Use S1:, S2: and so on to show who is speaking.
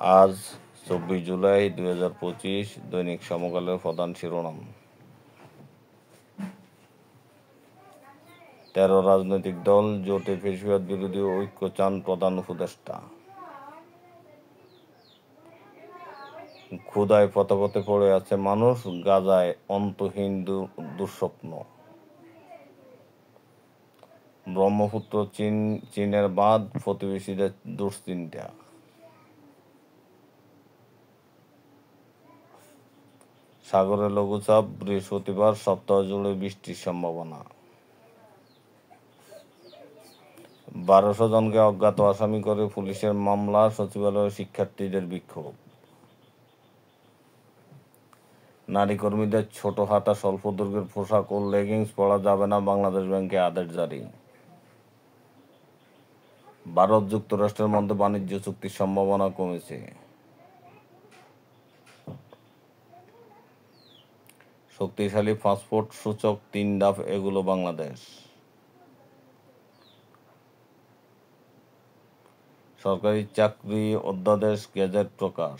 S1: আজ 24 জুলাই 2025 দৈনিক সমকালের প্রধান শিরোনাম। 13 রাজনৈতিক দল জোটে ফ্যাসিবাদ বিরোধী ঐক্য চান প্রধান উপদেষ্টা। ক্ষুধায় পথে পথে পড়ে আছে মানুষ, গাজায় অন্তহীন দুঃস্বপ্ন। ব্রহ্মপুত্র চীনের বাঁধ, প্রতিবেশীদের দুশ্চিন্তা। সাগরে লঘুচাপ, বৃহস্পতিবার সপ্তাহ জুড়ে বৃষ্টির সম্ভাবনা। 1200 জনকে অজ্ঞাত আসামি করে পুলিশের মামলা, সচিবালয়ে শিক্ষার্থীদের বিক্ষোভ। নারী কর্মীদের ছোট হাতা, স্বল্প দৈর্ঘ্যের পোশাক ও লেগিংস পরা যাবে না, বাংলাদেশ ব্যাংকে আদেশ জারি। ভারত যুক্তরাষ্ট্রের মধ্যে বাণিজ্য চুক্তির সম্ভাবনা কমেছে। শক্তিশালী পাসপোর্ট সূচক 3 ধাপ এগুলো বাংলাদেশ। সরকারি চাকরি অধ্যাদেশ গেজেট প্রকাশ।